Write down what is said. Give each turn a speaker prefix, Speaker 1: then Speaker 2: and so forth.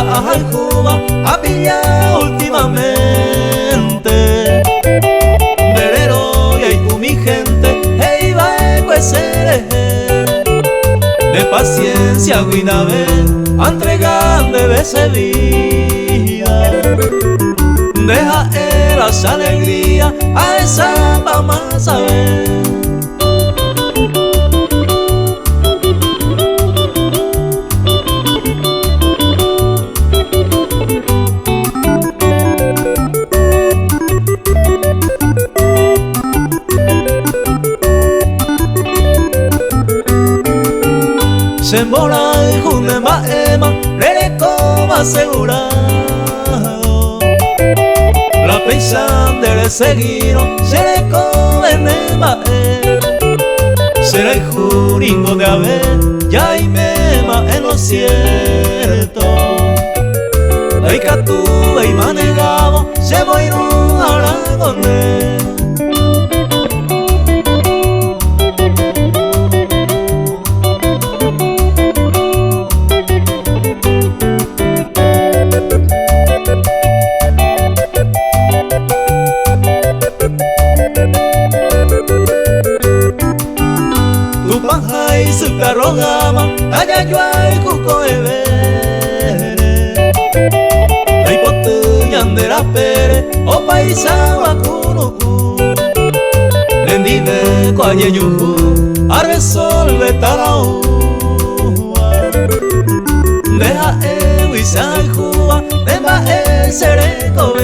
Speaker 1: la aljuba a pillar últimamente. Verero y hay mi gente, hey va ser de paciencia guinabe, entregando esa vida. Deja esa alegría a esa mamá saber. Se embora y junde ma ema, rereco va asegurado. La pensan de seguir, se le convenema. Será el juringo de haber, ya hay mema en lo cierto. Hay catuba y manegado, se voy no ahora con él. Y su carro gama, allá yo hay cuco de ver. Hay potuñan de la pere, o paisa vacuno. Rendive coaye yuhu, a resolver talaúa. Deja y sa juba, demba sereco.